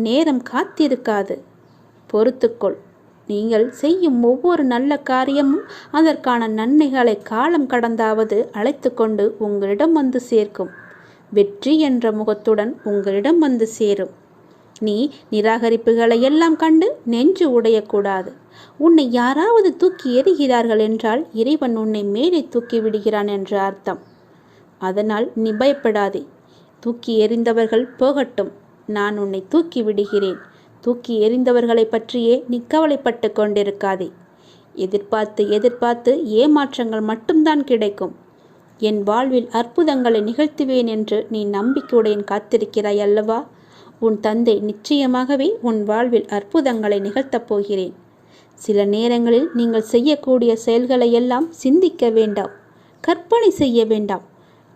நேரம் காத்திருக்காது. பொறுத்துக்கொள். நீங்கள் செய்யும் ஒவ்வொரு நல்ல காரியமும் அதற்கான நன்மைகளை காலம் கடந்தாவது அழைத்து கொண்டு உங்களிடம் வந்து சேர்க்கும். வெற்றி என்ற முகத்துடன் உங்களிடம் வந்து சேரும். நீ நிராகரிப்புகளை எல்லாம் கண்டு நெஞ்சு உடையக்கூடாது. உன்னை யாராவது தூக்கி எறிகிறார்கள் என்றால் இறைவன் உன்னை மேலே தூக்கி விடுகிறான் என்று அர்த்தம். அதனால் நீ பயப்படாதே. தூக்கி எறிந்தவர்கள் போகட்டும், நான் உன்னை தூக்கி விடுகிறேன். தூக்கி எறிந்தவர்களை பற்றியே நீ கவலைப்பட்டு கொண்டிருக்காதே. எதிர்பார்த்து எதிர்பார்த்து ஏமாற்றங்கள் மட்டும்தான் கிடைக்கும். என் வாழ்வில் அற்புதங்களை நிகழ்த்துவேன் என்று நீ நம்பிக்கையுடன் காத்திருக்கிறாய் அல்லவா? உன் தந்தை நிச்சயமாகவே உன் வாழ்வில் அற்புதங்களை நிகழ்த்தப் போகிறேன். சில நேரங்களில் நீங்கள் செய்யக்கூடிய செயல்களை எல்லாம் சிந்திக்க வேண்டாம், கற்பனை செய்ய வேண்டாம்.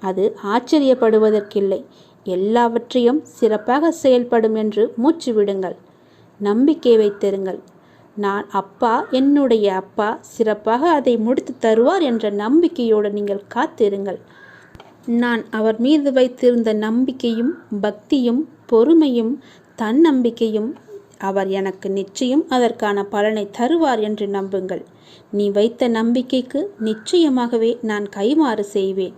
அது ஆச்சரியப்படுவதற்கில்லை. எல்லாவற்றையும் சிறப்பாக செயல்படும் என்று மூச்சு விடுங்கள். நம்பிக்கை வைத்திருங்கள். நான் அப்பா, என்னுடைய அப்பா சிறப்பாக அதை முடித்து தருவார் என்ற நம்பிக்கையோடு நீங்கள் காத்திருங்கள். நான் அவர் மீது வைத்திருந்த நம்பிக்கையும் பக்தியும் பொறுமையும் தன்னம்பிக்கையும் அவர் எனக்கு நிச்சயம் அதற்கான பலனை தருவார் என்று நம்புங்கள். நீ வைத்த நம்பிக்கைக்கு நிச்சயமாகவே நான் கைமாறு செய்வேன்.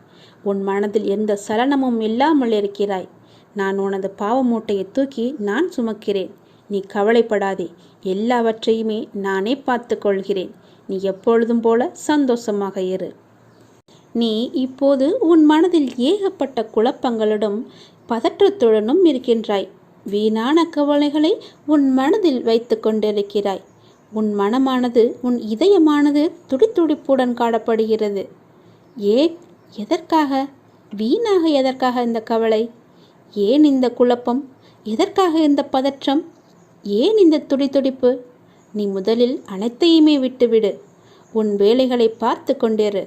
உன் மனதில் எந்த சலனமும் இல்லாமல் இருக்கிறாய். நான் உனது பாவ மூட்டையை தூக்கி நான் சுமக்கிறேன். நீ கவலைப்படாதே. எல்லாவற்றையுமே நானே பார்த்து கொள்கிறேன். நீ எப்பொழுதும் போல சந்தோஷமாக இரு. நீ இப்போது உன் மனதில் ஏகப்பட்ட குழப்பங்களுடன் பதற்றத்துடனும் இருக்கின்றாய். வீணான கவலைகளை உன் மனதில் வைத்து கொண்டிருக்கிறாய். உன் மனமானது, உன் இதயமானது துடித்துடிப்புடன் காணப்படுகிறது. எதற்காக? வீணாக எதற்காக இந்த கவலை? ஏன் இந்த குழப்பம்? எதற்காக இந்த பதற்றம்? ஏன் இந்த துடித்துடிப்பு? நீ முதலில் அனைத்தையுமே விட்டுவிடு. உன் வேலைகளை பார்த்து கொண்டிரு.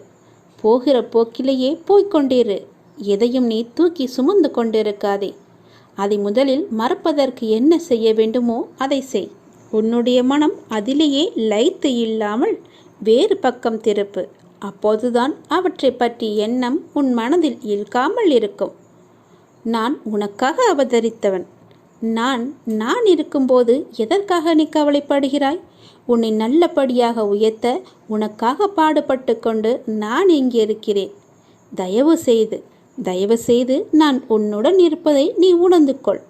போகிற போக்கிலேயே போய்கொண்டிரு. எதையும் நீ தூக்கி சுமந்து கொண்டிருக்காதே. அதை முதலில் மறப்பதற்கு என்ன செய்ய வேண்டுமோ அதை செய். உன்னுடைய மனம் அதிலேயே லயித்து இல்லாமல் வேறு பக்கம் திருப்பு. அப்போதுதான் அவற்றை பற்றி எண்ணம் உன் மனதில் இழுக்காமல் இருக்கும். நான் உனக்காக அவதரித்தவன். நான் இருக்கும்போது எதற்காக நீ கவலைப்படுகிறாய்? உன்னை நல்லபடியாக உயர்த்த உனக்காக பாடுபட்டு கொண்டு நான் இங்கே இருக்கிறேன். தயவு செய்து நான் உன்னுடன் இருப்பதை நீ உணர்ந்து கொள்.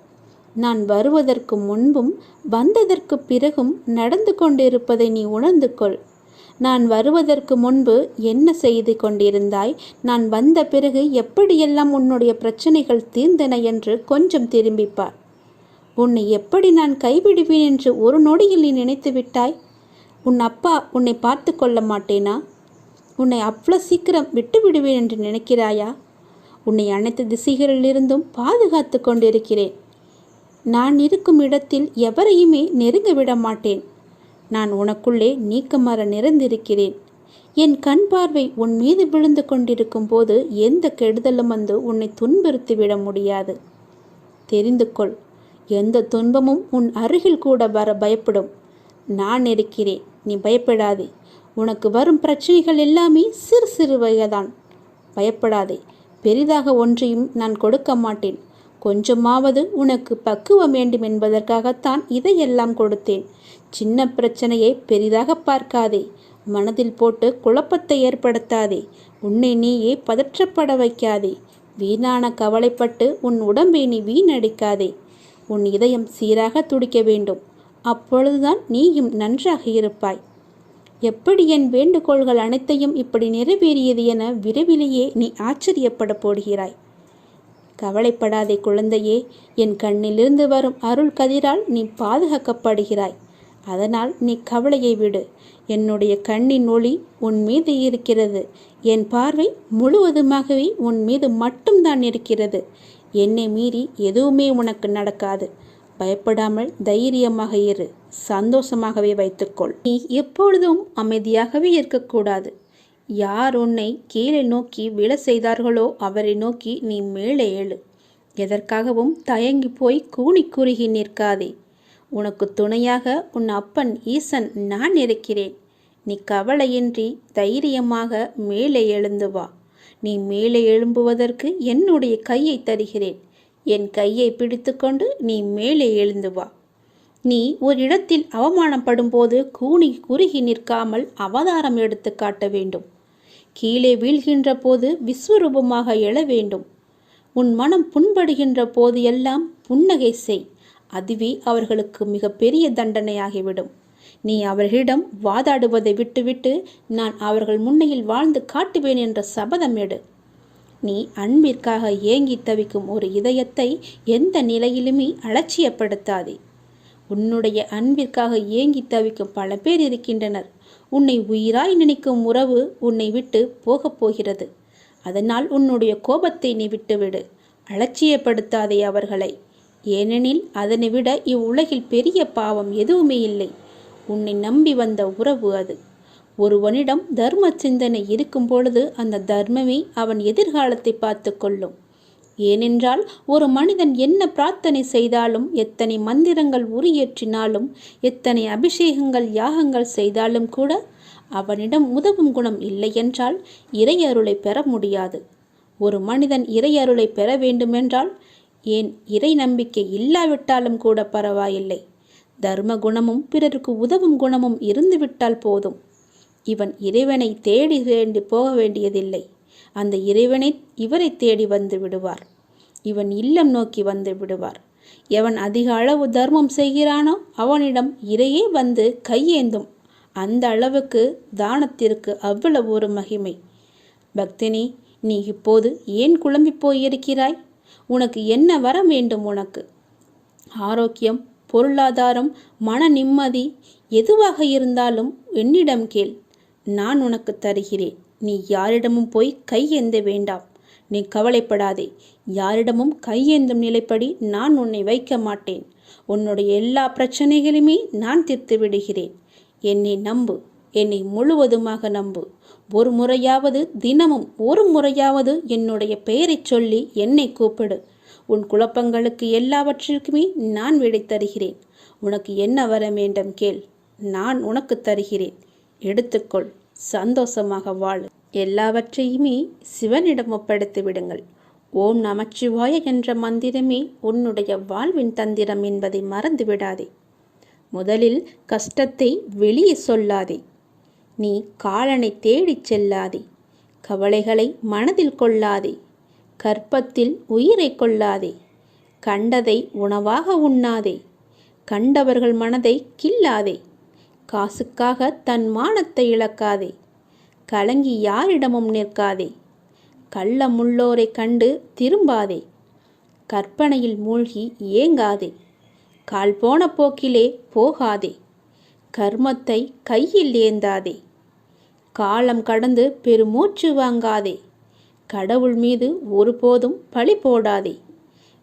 நான் வருவதற்கு முன்பும் வந்ததற்கு பிறகும் நடந்து கொண்டிருப்பதை நீ உணர்ந்து கொள். நான் வருவதற்கு முன்பு என்ன செய்து கொண்டிருந்தாய், நான் வந்த பிறகு எப்படியெல்லாம் உன்னுடைய பிரச்சனைகள் தீர்ந்தன என்று கொஞ்சம் திரும்பிப்பார். உன்னை எப்படி நான் கைவிடுவேன் என்று ஒரு நொடியில் நீ நினைத்து விட்டாய்? உன் அப்பா உன்னை பார்த்து கொள்ள மாட்டேனா? உன்னை அவ்வளோ சீக்கிரம் விட்டு விடுவேன் என்று நினைக்கிறாயா? உன்னை அனைத்து திசைகளிலிருந்தும் பாதுகாத்து கொண்டிருக்கிறேன். நான் இருக்கும் இடத்தில் எவரையுமே நெருங்க விட மாட்டேன். நான் உனக்குள்ளே நீக்கமற நிறைந்திருக்கிறேன். என் கண் பார்வை உன் மீது விழுந்து கொண்டிருக்கும் போது எந்த கெடுதலும் வந்து உன்னை துன்புறுத்திவிட முடியாது. தெரிந்து கொள். எந்த துன்பமும் உன் அருகில் கூட வர பயப்படும். நான் இருக்கிறேன். நீ பயப்படாதே. உனக்கு வரும் பிரச்சனைகள் எல்லாமே சிறு சிறு வகைதான். பயப்படாதே. பெரிதாக ஒன்றையும் நான் கொடுக்க மாட்டேன். கொஞ்சமாவது உனக்கு பக்குவம் வேண்டும் என்பதற்காகத்தான் இதையெல்லாம் கொடுத்தேன். சின்ன பிரச்சனையை பெரிதாக பார்க்காதே. மனதில் போட்டு குழப்பத்தை ஏற்படுத்தாதே. உன்னை நீயே பதற்றப்பட வைக்காதே. வீணான கவலைப்பட்டு உன் உடம்பை நீ வீணடிக்காதே. உன் இதயம் சீராக துடிக்க வேண்டும். அப்பொழுதுதான் நீயும் நன்றாக இருப்பாய். எப்படி என் வேண்டுகோள்கள் அனைத்தையும் இப்படி நிறைவேறியது என விரைவிலேயே நீ ஆச்சரியப்பட போடுகிறாய். கவலைப்படாதே குழந்தையே. என் கண்ணிலிருந்து வரும் அருள் கதிரால் நீ பாதுகாக்கப்படுகிறாய். அதனால் நீ கவலையை விடு. என்னுடைய கண்ணின் ஒளி உன் மீது இருக்கிறது. என் பார்வை முழுவதுமாகவே உன் மீது மட்டும்தான் இருக்கிறது. என்னை மீறி எதுவுமே உனக்கு நடக்காது. பயப்படாமல் தைரியமாக இரு. சந்தோஷமாகவே வைத்துக்கொள். நீ எப்பொழுதும் அமைதியாகவே இருக்கக்கூடாது. யார் உன்னை கீழே நோக்கி விழ செய்தார்களோ அவரை நோக்கி நீ மேலே எழு. எதற்காகவும் தயங்கி போய் கூனி குறுகி நிற்காதே. உனக்கு துணையாக உன் அப்பன் ஈசன் நான் இருக்கிறேன். நீ கவலையின்றி தைரியமாக மேலே எழுந்து வா. நீ மேலே எழும்புவதற்கு என்னுடைய கையை தருகிறேன். என் கையை பிடித்துக்கொண்டு நீ மேலே எழுந்து வா. நீ ஒரு இடத்தில் அவமானப்படும் போது கூனி குறுகி நிற்காமல் அவதாரம் எடுத்து காட்ட வேண்டும். கீழே வீழ்கின்ற போது விஸ்வரூபமாக எழ வேண்டும். உன் மனம் புண்படுகின்ற போது எல்லாம் புன்னகை செய். அதுவே அவர்களுக்கு மிக பெரிய தண்டனையாகிவிடும். நீ அவர்களிடம் வாதாடுவதை விட்டுவிட்டு நான் அவர்கள் முன்னையில் வாழ்ந்து காட்டுவேன் என்ற சபதம் எடு. நீ அன்பிற்காக ஏங்கி தவிக்கும் ஒரு இதயத்தை எந்த நிலையிலுமே அலட்சியப்படுத்தாதே. உன்னுடைய அன்பிற்காக ஏங்கி தவிக்கும் பல பேர் இருக்கின்றனர். உன்னை உயிராய் நினைக்கும் உறவு உன்னை விட்டு போகப் போகிறது. அதனால் உன்னுடைய கோபத்தை நீ விட்டுவிடு. அலட்சியப்படுத்தாதே அவர்களை. ஏனெனில் அதனை விட இவ்வுலகில் பெரிய பாவம் எதுவுமே இல்லை. உன்னை நம்பி வந்த உறவு அது. ஒருவனிடம் தர்ம சிந்தனை இருக்கும் பொழுது அந்த தர்மமே அவன் எதிர்காலத்தை பார்த்து கொள்ளும். ஏனென்றால் ஒரு மனிதன் என்ன பிரார்த்தனை செய்தாலும், எத்தனை மந்திரங்கள் உரியேற்றினாலும், எத்தனை அபிஷேகங்கள் யாகங்கள் செய்தாலும் கூட அவனிடம் உதவும் குணம் இல்லை என்றால் இறையருளை பெற முடியாது. ஒரு மனிதன் இறையருளை பெற வேண்டுமென்றால், ஏன் இறை நம்பிக்கை இல்லாவிட்டாலும் கூட பரவாயில்லை, தர்ம குணமும் பிறருக்கு உதவும் குணமும் இருந்துவிட்டால் போதும். இவன் இறைவனை தேடி போக வேண்டியதில்லை. அந்த இறைவனை இவரை தேடி வந்து விடுவார். இவன் இல்லம் நோக்கி வந்து விடுவார். எவன் அதிக அளவு தர்மம் செய்கிறானோ அவனிடம் இறையே வந்து கையேந்தும். அந்த அளவுக்கு தானத்திற்கு அவ்வளவு ஒரு மகிமை. பக்தனே, நீ இப்போது ஏன் குழம்பி போயிருக்கிறாய்? உனக்கு என்ன வர வேண்டும்? உனக்கு ஆரோக்கியம், பொருளாதாரம், மன நிம்மதி எதுவாக இருந்தாலும் என்னிடம் கேள். நான் உனக்கு தருகிறேன். நீ யாரிடமும் போய் கையேந்த வேண்டாம். நீ கவலைப்படாதே. யாரிடமும் கையேந்தும் நிலைப்படி நான் உன்னை வைக்க மாட்டேன். உன்னுடைய எல்லா பிரச்சனைகளுமே நான் தீர்த்து விடுகிறேன். என்னை நம்பு. என்னை முழுவதுமாக நம்பு. ஒரு முறையாவது, தினமும் ஒரு முறையாவது என்னுடைய பெயரை சொல்லி என்னை கூப்பிடு. உன் குழப்பங்களுக்கு எல்லாவற்றிற்குமே நான் விடை தருகிறேன். உனக்கு என்ன வர வேண்டும் கேள். நான் உனக்கு தருகிறேன். எடுத்துக்கொள். சந்தோஷமாக வாழு. எல்லாவற்றையுமே சிவனிடம் ஒப்படைத்து விடுங்கள். ஓம் நமச்சிவாய என்ற மந்திரமே உன்னுடைய வாழ்வின் தந்திரம் என்பதை மறந்து விடாதே. முதலில் கஷ்டத்தை வெளியே சொல்லாதே. நீ காலனை தேடிச் செல்லாதே. கவலைகளை மனதில் கொள்ளாதே. கற்பத்தில் உயிரை கொள்ளாதே. கண்டதை உணவாக உண்ணாதே. கண்டவர்கள் மனதை கில்லாதே. காசுக்காக தன் மானத்தை இழக்காதே. கலங்கி யாரிடமும் நிற்காதே. கள்ளமுள்ளோரை கண்டு திரும்பாதே. கற்பனையில் மூழ்கி ஏங்காதே. கால் போன போக்கிலே போகாதே. கர்மத்தை கையில் ஏந்தாதே. காலம் கடந்து பெருமூச்சு வாங்காதே. கடவுள் மீது ஒருபோதும் பழி போடாதே.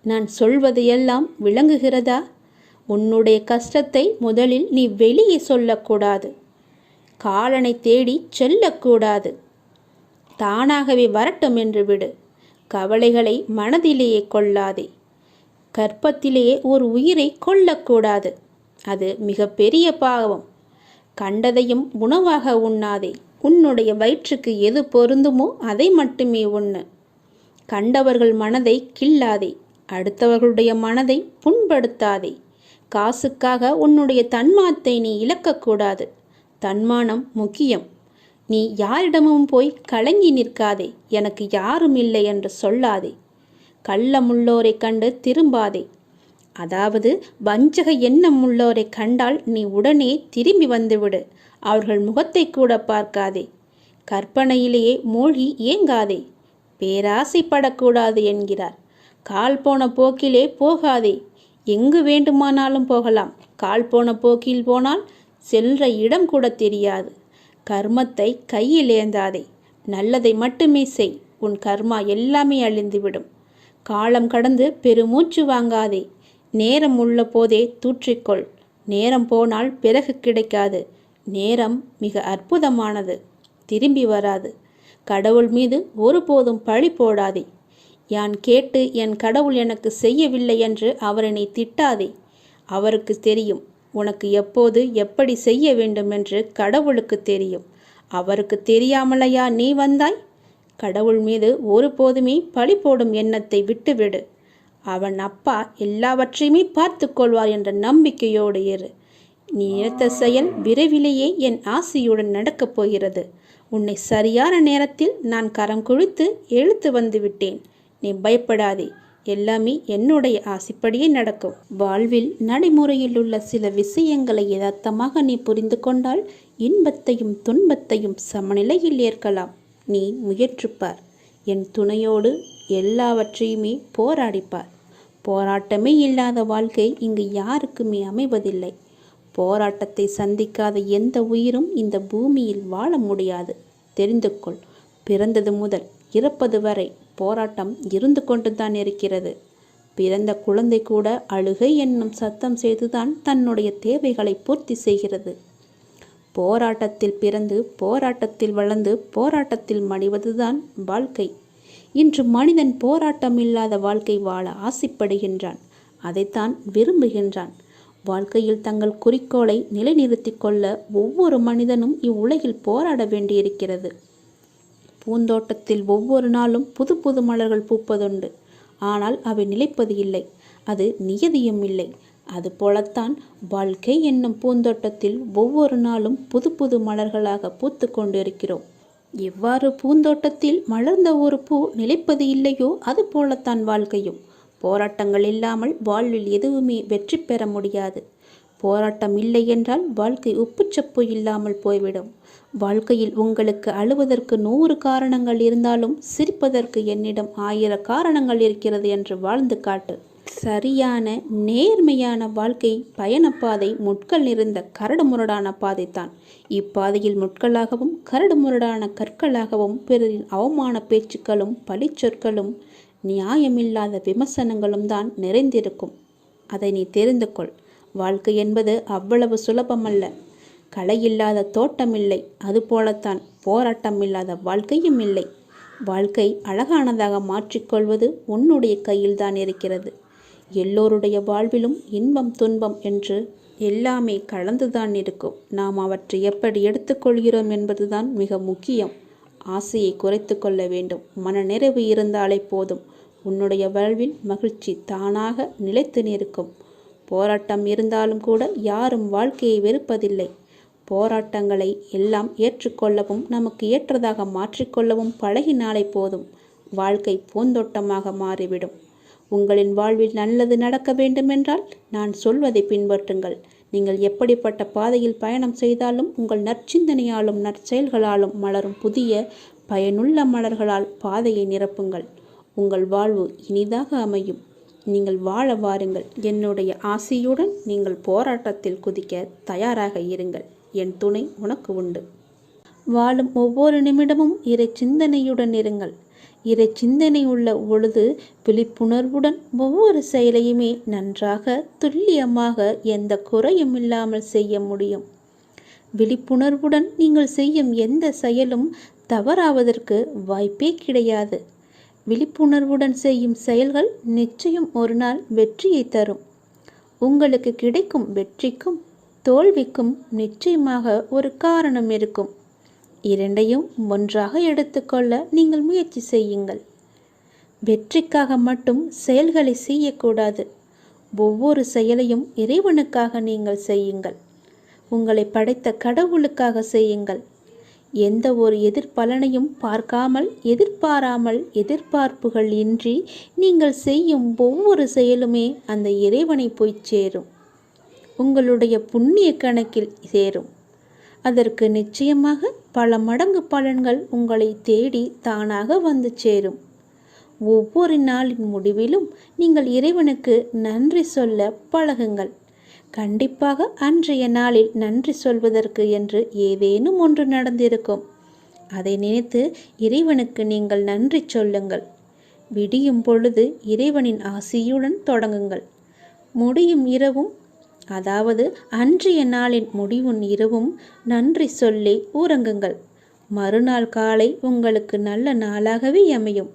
நான் சொல்வது எல்லாம் விளங்குகிறதா? உன்னுடைய கஷ்டத்தை முதலில் நீ வெளியே சொல்லக்கூடாது. காலனை தேடி செல்லக்கூடாது. தானாகவே வரட்டும் என்று விடு. கவலைகளை மனதிலேயே கொள்ளாதே. கற்பத்திலேயே ஒரு உயிரை கொல்லக்கூடாது. அது மிக பெரிய பாவம். கண்டதையும் உணவாக உண்ணாதே. உன்னுடைய வயிற்றுக்கு எது பொருந்துமோ அதை மட்டுமே உண்ணு. கண்டவர்கள் மனதை கில்லாதே. அடுத்தவர்களுடைய மனதை புண்படுத்தாதே. காசுக்காக உன்னுடைய தன்மானத்தை நீ இழக்கக்கூடாது. தன்மானம் முக்கியம். நீ யாரிடமும் போய் கலங்கி நிற்காதே. எனக்கு யாரும் இல்லை என்று சொல்லாதே. கள்ளமுள்ளோரை கண்டு திரும்பாதே. அதாவது வஞ்சக எண்ணம் உள்ளோரை கண்டால் நீ உடனே திரும்பி வந்துவிடு. அவர்கள் முகத்தை கூட பார்க்காதே. கற்பனையிலேயே மூழ்கி ஏங்காதே. பேராசைப்படக்கூடாது என்கிறார். கால் போன போக்கிலே போகாதே. எங்கு வேண்டுமானாலும் போகலாம். கால் போன போக்கில் போனால் செல்ற இடம் கூட தெரியாது. கர்மத்தை கையில் ஏந்தாதே. நல்லதை மட்டுமே செய். உன் கர்மா எல்லாமே அழிந்துவிடும். காலம் கடந்து பெருமூச்சு வாங்காதே. நேரம் உள்ள போதே தூற்றிக்கொள். நேரம் போனால் பிறகு கிடைக்காது. நேரம் மிக அற்புதமானது. திரும்பி வராது. கடவுள் மீது ஒருபோதும் பழி போடாதே. யான் கேட்டு என் கடவுள் எனக்கு செய்யவில்லை என்று அவரை நீ திட்டாதே. அவருக்கு தெரியும் உனக்கு எப்போது எப்படி செய்ய வேண்டும் என்று. கடவுளுக்கு தெரியும். அவருக்கு தெரியாமலையா நீ வந்தாய்? கடவுள் மீது ஒருபோதுமே பழி போடும் எண்ணத்தை விட்டுவிடு. அவன் அப்பா எல்லாவற்றையுமே பார்த்து கொள்வார் என்ற நம்பிக்கையோடு இரு. நீ நினைத்த செயல் விரைவிலேயே என் ஆசையுடன் நடக்கப் போகிறது. உன்னை சரியான நேரத்தில் நான் கரம் குழித்து இழுத்து வந்து விட்டேன். நீ பயப்படாதே, எல்லாமே என்னுடைய ஆசைப்படியே நடக்கும். வாழ்வில் நடைமுறையில் உள்ள சில விஷயங்களை யதார்த்தமாக நீ புரிந்து கொண்டால் இன்பத்தையும் துன்பத்தையும் சமநிலையில் ஏற்கலாம். நீ முயற்றுப்பார். என் துணையோடு எல்லாவற்றையுமே போராடிப்பார். போராட்டமே இல்லாத வாழ்க்கை இங்கு யாருக்குமே அமைவதில்லை. போராட்டத்தை சந்திக்காத எந்த உயிரும் இந்த பூமியில் வாழ முடியாது. தெரிந்து கொள். பிறந்தது முதல் இறப்பது வரை போராட்டம் இருந்து கொண்டுதான் இருக்கிறது. பிறந்த குழந்தை கூட அழுகை என்னும் சத்தம் செய்துதான் தன்னுடைய தேவைகளை பூர்த்தி செய்கிறது. போராட்டத்தில் பிறந்து போராட்டத்தில் வளர்ந்து போராட்டத்தில் மடிவதுதான் வாழ்க்கை. இன்று மனிதன் போராட்டம் இல்லாத வாழ்க்கை வாழ ஆசைப்படுகின்றான். அதைத்தான் விரும்புகின்றான். வாழ்க்கையில் தங்கள் குறிக்கோளை நிலைநிறுத்தி கொள்ள ஒவ்வொரு மனிதனும் இவ்வுலகில் போராட வேண்டியிருக்கிறது. பூந்தோட்டத்தில் ஒவ்வொரு நாளும் புது புது மலர்கள் பூப்பதுண்டு. ஆனால் அவை நிலைப்பது இல்லை. அது நியதியும் இல்லை. அதுபோலத்தான் வாழ்க்கை என்னும் பூந்தோட்டத்தில் ஒவ்வொரு நாளும் புது புது மலர்களாக பூத்து கொண்டிருக்கிறோம். எவ்வாறு பூந்தோட்டத்தில் மலர்ந்த ஒரு பூ நிலைப்பது இல்லையோ அது போலத்தான் வாழ்க்கையும். போராட்டங்கள் இல்லாமல் வாழ்வில் எதுவுமே வெற்றி பெற முடியாது. போராட்டம் இல்லை என்றால் வாழ்க்கை உப்புச்சப்பு இல்லாமல் போய்விடும். வாழ்க்கையில் உங்களுக்கு அழுவதற்கு 100 காரணங்கள் இருந்தாலும் சிரிப்பதற்கு என்னிடம் 1000 காரணங்கள் இருக்கிறது என்று வாழ்ந்து காட்டு. சரியான நேர்மையான வாழ்க்கை பயணப்பாதை முட்கள் நிறைந்த கரடுமுரடான பாதைத்தான். இப்பாதையில் முட்களாகவும் கரடுமுரடான கற்களாகவும் பிறரின் அவமான பேச்சுக்களும் பழிச்சொற்களும் நியாயமில்லாத விமர்சனங்களும் தான் நிறைந்திருக்கும். அதை நீ தெரிந்து கொள். வாழ்க்கை என்பது அவ்வளவு சுலபமல்ல. களை இல்லாத தோட்டமில்லை. அதுபோலத்தான் போராட்டம் இல்லாத வாழ்க்கையும் இல்லை. வாழ்க்கை அழகானதாக மாற்றிக்கொள்வது உன்னுடைய கையில்தான் இருக்கிறது. எல்லோருடைய வாழ்விலும் இன்பம் துன்பம் என்று எல்லாமே கலந்துதான் இருக்கும். நாம் அவற்றை எப்படி எடுத்துக்கொள்கிறோம் என்பதுதான் மிக முக்கியம். ஆசையை குறைத்து கொள்ள வேண்டும். மனநிறைவு இருந்தாலே போதும். உன்னுடைய வாழ்வில் மகிழ்ச்சி தானாக நிலைத்து நிற்கும். போராட்டம் இருந்தாலும் கூட யாரும் வாழ்க்கையை வெறுப்பதில்லை. போராட்டங்களை எல்லாம் ஏற்றுக்கொள்ளவும் நமக்கு ஏற்றதாக மாற்றிக்கொள்ளவும் பழகினாலே போதும். வாழ்க்கை பூந்தோட்டமாக மாறிவிடும். உங்களின் வாழ்வில் நல்லது நடக்க வேண்டுமென்றால் நான் சொல்வதை பின்பற்றுங்கள். நீங்கள் எப்படிப்பட்ட பாதையில் பயணம் செய்தாலும் உங்கள் நற்சிந்தனையாலும் நற்செயல்களாலும் மலரும் புதிய பயனுள்ள மலர்களால் பாதையை நிரப்புங்கள். உங்கள் வாழ்வு இனிதாக அமையும். நீங்கள் வாழ வாருங்கள். என்னுடைய ஆசையுடன் நீங்கள் போராட்டத்தில் குதிக்க தயாராக இருங்கள். என் துணை உனக்கு உண்டு. வாழும் ஒவ்வொரு நிமிடமும் இறை சிந்தனையுடன் இருங்கள். இறை சிந்தனை உள்ள பொழுது விழிப்புணர்வுடன் ஒவ்வொரு செயலையுமே நன்றாக துல்லியமாக எந்த குறையும் இல்லாமல் செய்ய முடியும். விழிப்புணர்வுடன் நீங்கள் செய்யும் எந்த செயலும் தவறாவதற்கு வாய்ப்பே கிடையாது. விழிப்புணர்வுடன் செய்யும் செயல்கள் நிச்சயம் ஒரு நாள் வெற்றியை தரும். உங்களுக்கு கிடைக்கும் வெற்றிக்கும் தோல்விக்கும் நிச்சயமாக ஒரு காரணம் இருக்கும். இரண்டையும் ஒன்றாக எடுத்துக்கொள்ள நீங்கள் முயற்சி செய்யுங்கள். வெற்றிக்காக மட்டும் செயல்களை செய்யக்கூடாது. ஒவ்வொரு செயலையும் இறைவனுக்காக நீங்கள் செய்யுங்கள். உங்களை படைத்த கடவுளுக்காக செய்யுங்கள். எந்த ஒரு எதிர்பலனையும் பார்க்காமல் எதிர்பாராமல் எதிர்பார்ப்புகள் இன்றி நீங்கள் செய்யும் ஒவ்வொரு செயலுமே அந்த இறைவனை போய் சேரும். உங்களுடைய புண்ணிய கணக்கில் சேரும். அதற்கு நிச்சயமாக பல மடங்கு பலன்கள் உங்களை தேடி தானாக வந்து சேரும். ஒவ்வொரு நாளின் முடிவிலும் நீங்கள் இறைவனுக்கு நன்றி சொல்ல பழகுங்கள். கண்டிப்பாக அன்றைய நாளில் நன்றி சொல்வதற்கு என்று ஏதேனும் ஒன்று நடந்திருக்கும். அதை நினைத்து இறைவனுக்கு நீங்கள் நன்றி சொல்லுங்கள். விடியும் பொழுது இறைவனின் ஆசியுடன் தொடங்குங்கள். முடியும் இரவும், அதாவது அன்றைய நாளின் முடிவும் இரவும் நன்றி சொல்லி உறங்குங்கள். மறுநாள் காலை உங்களுக்கு நல்ல நாளாகவே அமையும்.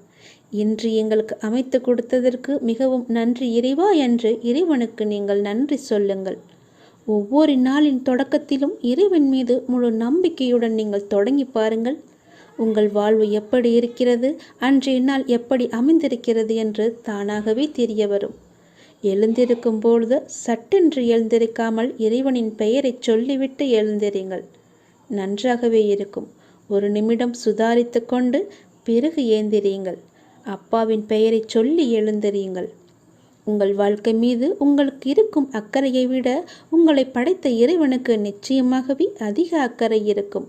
இன்று எங்களுக்கு அமைத்து கொடுத்ததற்கு மிகவும் நன்றி இறைவா என்று இறைவனுக்கு நீங்கள் நன்றி சொல்லுங்கள். ஒவ்வொரு நாளின் தொடக்கத்திலும் இறைவன் மீது முழு நம்பிக்கையுடன் நீங்கள் தொடங்கி பாருங்கள். உங்கள் வாழ்வு எப்படி இருக்கிறது, அன்றைய நாள் எப்படி அமைந்திருக்கிறது என்று தானாகவே தெரிய வரும். எழுந்திருக்கும் பொழுது சட்டென்று எழுந்திருக்காமல் இறைவனின் பெயரை சொல்லிவிட்டு எழுந்திருங்கள். நன்றாகவே இருக்கும். ஒரு நிமிடம் சுதாரித்து கொண்டு பிறகு ஏந்திரியுங்கள். அப்பாவின் பெயரை சொல்லி எழுந்திரியுங்கள். உங்கள் வாழ்க்கை மீது உங்களுக்கு இருக்கும் அக்கறையை விட உங்களை படைத்த இறைவனுக்கு நிச்சயமாகவே அதிக அக்கறை இருக்கும்.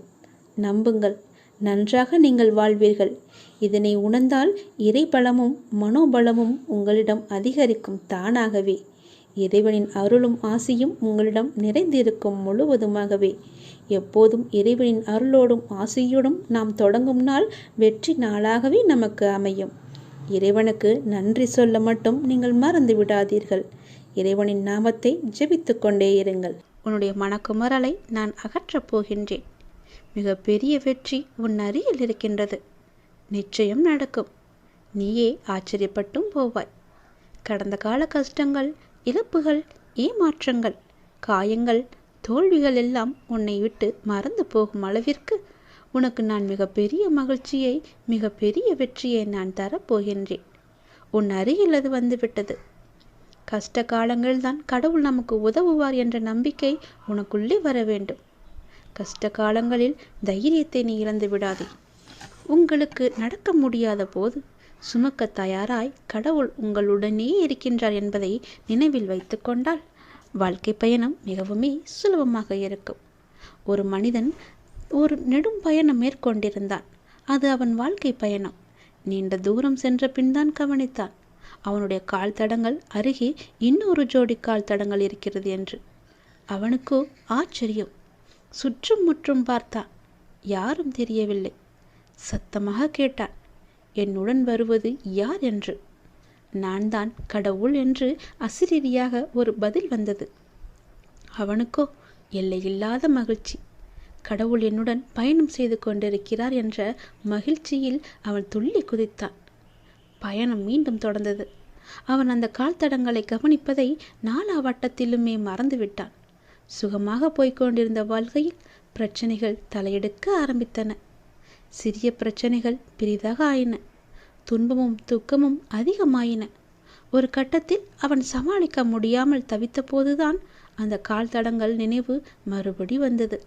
நம்புங்கள், நன்றாக நீங்கள் வாழ்வீர்கள். இதனை உணர்ந்தால் இறைபலமும் மனோபலமும் உங்களிடம் அதிகரிக்கும் தானாகவே. இறைவனின் அருளும் ஆசியும் உங்களிடம் நிறைந்திருக்கும் முழுவதுமாகவே. எப்போதும் இறைவனின் அருளோடும் ஆசியோடும் நாம் தொடங்கும் நாள் வெற்றி நாளாகவே நமக்கு அமையும். இறைவனுக்கு நன்றி சொல்ல மட்டும் நீங்கள் மறந்து விடாதீர்கள். இறைவனின் நாமத்தை ஜெபித்து கொண்டே இருங்கள். உன்னுடைய மனக்குமரலை நான் அகற்றப் போகின்றேன். மிக பெரிய வெற்றி உன் அருகில் இருக்கின்றது. நிச்சயம் நடக்கும். நீயே ஆச்சரியப்பட்டும் போவாய். கடந்த கால கஷ்டங்கள், இழப்புகள், ஏமாற்றங்கள், காயங்கள், தோல்விகள் எல்லாம் உன்னை விட்டு மறந்து போகும் அளவிற்கு உனக்கு நான் மிகப்பெரிய மகிழ்ச்சியை, மிகப்பெரிய வெற்றியை நான் தரப்போகின்றேன். உன் அருகில் அது வந்துவிட்டது. கஷ்ட காலங்கள்தான் கடவுள் நமக்கு உதவுவார் என்ற நம்பிக்கை உனக்குள்ளே வர வேண்டும். கஷ்ட காலங்களில் தைரியத்தை நீ இழந்து விடாதே. உங்களுக்கு நடக்க முடியாத போது சுமக்க தயாராய் கடவுள் உங்களுடனே இருக்கின்றார் என்பதை நினைவில் வைத்து கொண்டால் வாழ்க்கை பயணம் மிகவுமே சுலபமாக இருக்கும். ஒரு மனிதன் ஒரு நெடும் பயணம் மேற்கொண்டிருந்தான். அது அவன் வாழ்க்கை பயணம். நீண்ட தூரம் சென்ற பின் தான் கவனித்தான் அவனுடைய கால் தடங்கள் அருகே இன்னொரு ஜோடி கால் தடங்கள் இருக்கிறது என்று. அவனுக்கோ ஆச்சரியம். சுற்றும் முற்றும் பார்த்தான். யாரும் தெரியவில்லை. சத்தமாக கேட்டான், என்னுடன் வருவது யார் என்று. நான் தான் கடவுள் என்று அசிரீரியாக ஒரு பதில் வந்தது. அவனுக்கோ எல்லையில்லாத மகிழ்ச்சி. கடவுள் என்னுடன் பயணம் செய்து கொண்டிருக்கிறார் என்ற மகிழ்ச்சியில் அவன் துள்ளி குதித்தான். பயணம் மீண்டும் தொடர்ந்தது. அவன் அந்த கால் தடங்களை கவனிப்பதை நாலா வட்டத்திலுமே மறந்துவிட்டான். சுகமாக போய்கொண்டிருந்த வாழ்க்கையில் பிரச்சனைகள் தலையெடுக்க ஆரம்பித்தன. சிறிய பிரச்சனைகள் பெரிதாக ஆயின. துன்பமும் துக்கமும் அதிகமாயின. ஒரு கட்டத்தில் அவன் சமாளிக்க முடியாமல் தவித்த போதுதான் அந்த கால் தடங்கள் நினைவு மறுபடி வந்தது.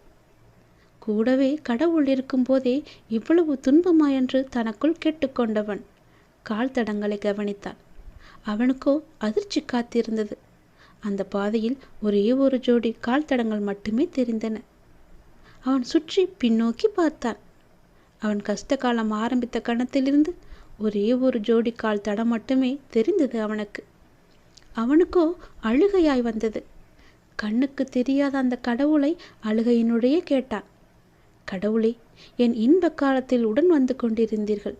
கூடவே கடவுள் இருக்கும் போதே இவ்வளவு துன்பமா என்று தனக்குள் கேட்டுக்கொண்டவன் கால் தடங்களை கவனித்தான். அவனுக்கோ அதிர்ச்சி காத்திருந்தது. அந்த பாதையில் ஒரே ஒரு ஜோடி கால் தடங்கள் மட்டுமே தெரிந்தன. அவன் சுற்றி பின்னோக்கி பார்த்தான். அவன் கஷ்ட காலம் ஆரம்பித்த கணத்திலிருந்து ஒரே ஒரு ஜோடி கால் தடம் மட்டுமே தெரிந்தது அவனுக்கு. அவனுக்கோ அழுகையாய் வந்தது. கண்ணுக்கு தெரியாத அந்த கடவுளை அழுகையினுடைய கேட்டான். கடவுளே, என் இன்ப காலத்தில் உடன் வந்து கொண்டிருந்தீர்கள்.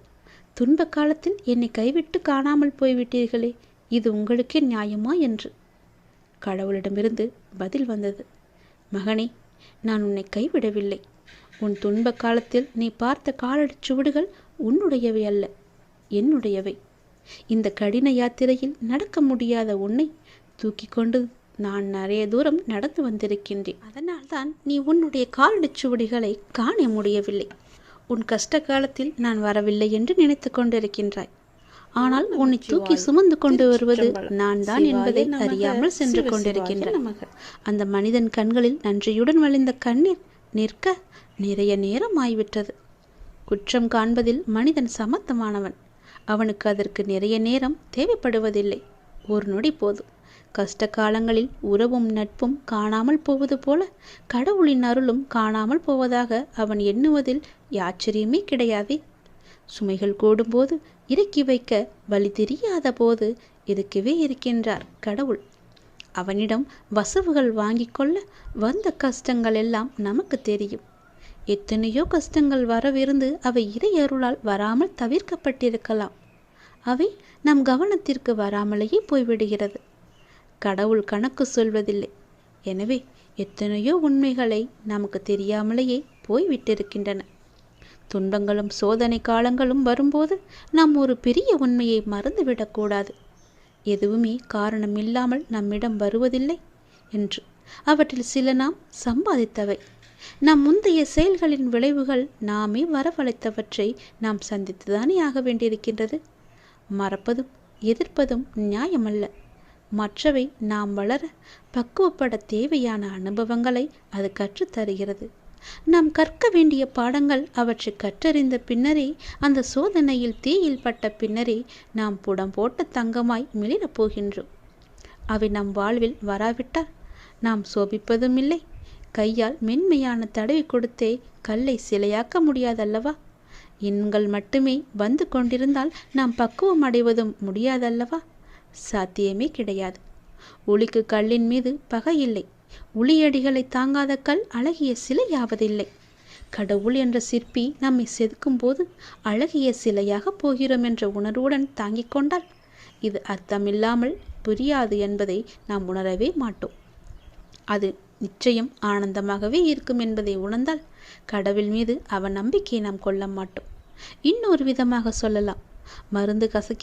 துன்ப காலத்தில் என்னை கைவிட்டு காணாமல் போய்விட்டீர்களே, இது உங்களுக்கே நியாயமா என்று. கடவுளிடமிருந்து பதில் வந்தது. மகனே, நான் உன்னை கைவிடவில்லை. உன் துன்ப காலத்தில் நீ பார்த்த காலடிச் சுவடுகள் உன்னுடையவை அல்ல, என்னுடையவை. இந்த கடின யாத்திரையில் நடக்க முடியாத உன்னை தூக்கி கொண்டு நான் நிறைய தூரம் நடந்து வந்திருக்கின்றேன். அதனால்தான் நீ உன்னுடைய காலடிச் சுவடுகளை காண முடியவில்லை. உன் கஷ்ட காலத்தில் நான் வரவில்லை என்று நினைத்து கொண்டிருக்கின்றாய். ஆனால் உன்னை தூக்கி சுமந்து கொண்டு வருவது நான் தான் என்பதை அறியாமல் சென்று கொண்டிருக்கின்றேன். அந்த மனிதன் கண்களில் நன்றியுடன் வழிந்த கண்ணீர் நிற்க நிறைய நேரம் ஆய்விட்டது. குற்றம் காண்பதில் மனிதன் சமத்தமானவன். அவனுக்கு அதற்கு நிறைய நேரம் தேவைப்படுவதில்லை. ஒரு நொடி போதும். கஷ்ட காலங்களில் உறவும் நட்பும் காணாமல் போவது போல கடவுளின் அருளும் காணாமல் போவதாக அவன் எண்ணுவதில் ஆச்சரியமே கிடையாதே. சுமைகள் கூடும்போது இறக்கி வைக்க வழி தெரியாத போது இருக்கவே இருக்கின்றார் கடவுள். அவனிடம் வசவுகள் வாங்கி கொள்ள வந்த கஷ்டங்கள் எல்லாம் நமக்கு தெரியும். எத்தனையோ கஷ்டங்கள் வரவிருந்து அவை இறை அருளால் வராமல் தவிர்க்கப்பட்டிருக்கலாம். அவை நம் கவனத்திற்கு வராமலேயே போய்விடுகிறது. கடவுள் கணக்கு சொல்வதில்லை. எனவே எத்தனையோ உண்மைகளை நமக்கு தெரியாமலேயே போய்விட்டிருக்கின்றன. துன்பங்களும் சோதனை காலங்களும் வரும்போது நாம் ஒரு பெரிய உண்மையை மறந்துவிடக்கூடாது. எதுவுமே காரணம் இல்லாமல் நம்மிடம் வருவதில்லை என்று. அவற்றில் சில நாம் சம்பாதித்தவை, நம் முந்தைய செயல்களின் விளைவுகள் நாமே வரவழைத்தவற்றை நாம் சந்தித்துதானே ஆக வேண்டியிருக்கின்றது. மறப்பதும் எதிர்ப்பதும் நியாயமல்ல. மற்றவை நாம் வளர பக்குவப்பட தேவையான அனுபவங்களை அது கற்றுத்தருகிறது. நாம் கற்க வேண்டிய பாடங்கள் அவற்றை கற்றறிந்த பின்னரே, அந்த சோதனையில் தீயில் பட்ட பின்னரே நாம் புடம் போட்ட தங்கமாய் மிளிரப் போகின்றோம். அவை நம் வாழ்வில் வராவிட்டால் நாம் சோபிப்பதும் இல்லை. கையால் மென்மையான தடவி கொடுத்தே கல்லை சிலையாக்க முடியாதல்லவா? எண்கள் மட்டுமே வந்து கொண்டிருந்தால் நாம் பக்குவம் அடைவதும் முடியாதல்லவா? சாத்தியமே கிடையாது. ஒளிக்கு கல்லின் மீது பகை இல்லை. உளியடிகளை தாங்காத கல் அழகிய சிலையாவதில்லை. கடவுள் என்ற சிற்பி நம்மை செதுக்கும் போது அழகிய சிலையாக போகிறோம் என்ற உணர்வுடன் தாங்கிக் கொண்டால் இது அர்த்தமில்லாமல் புரியாது என்பதை நாம் உணரவே மாட்டோம். அது நிச்சயம் ஆனந்தமாகவே இருக்கும் என்பதை உணர்ந்தால் கடவுள் மீது அவன் நம்பிக்கையை நாம் கொள்ள மாட்டோம். இன்னொரு விதமாக சொல்லலாம், மருந்து கசக்கி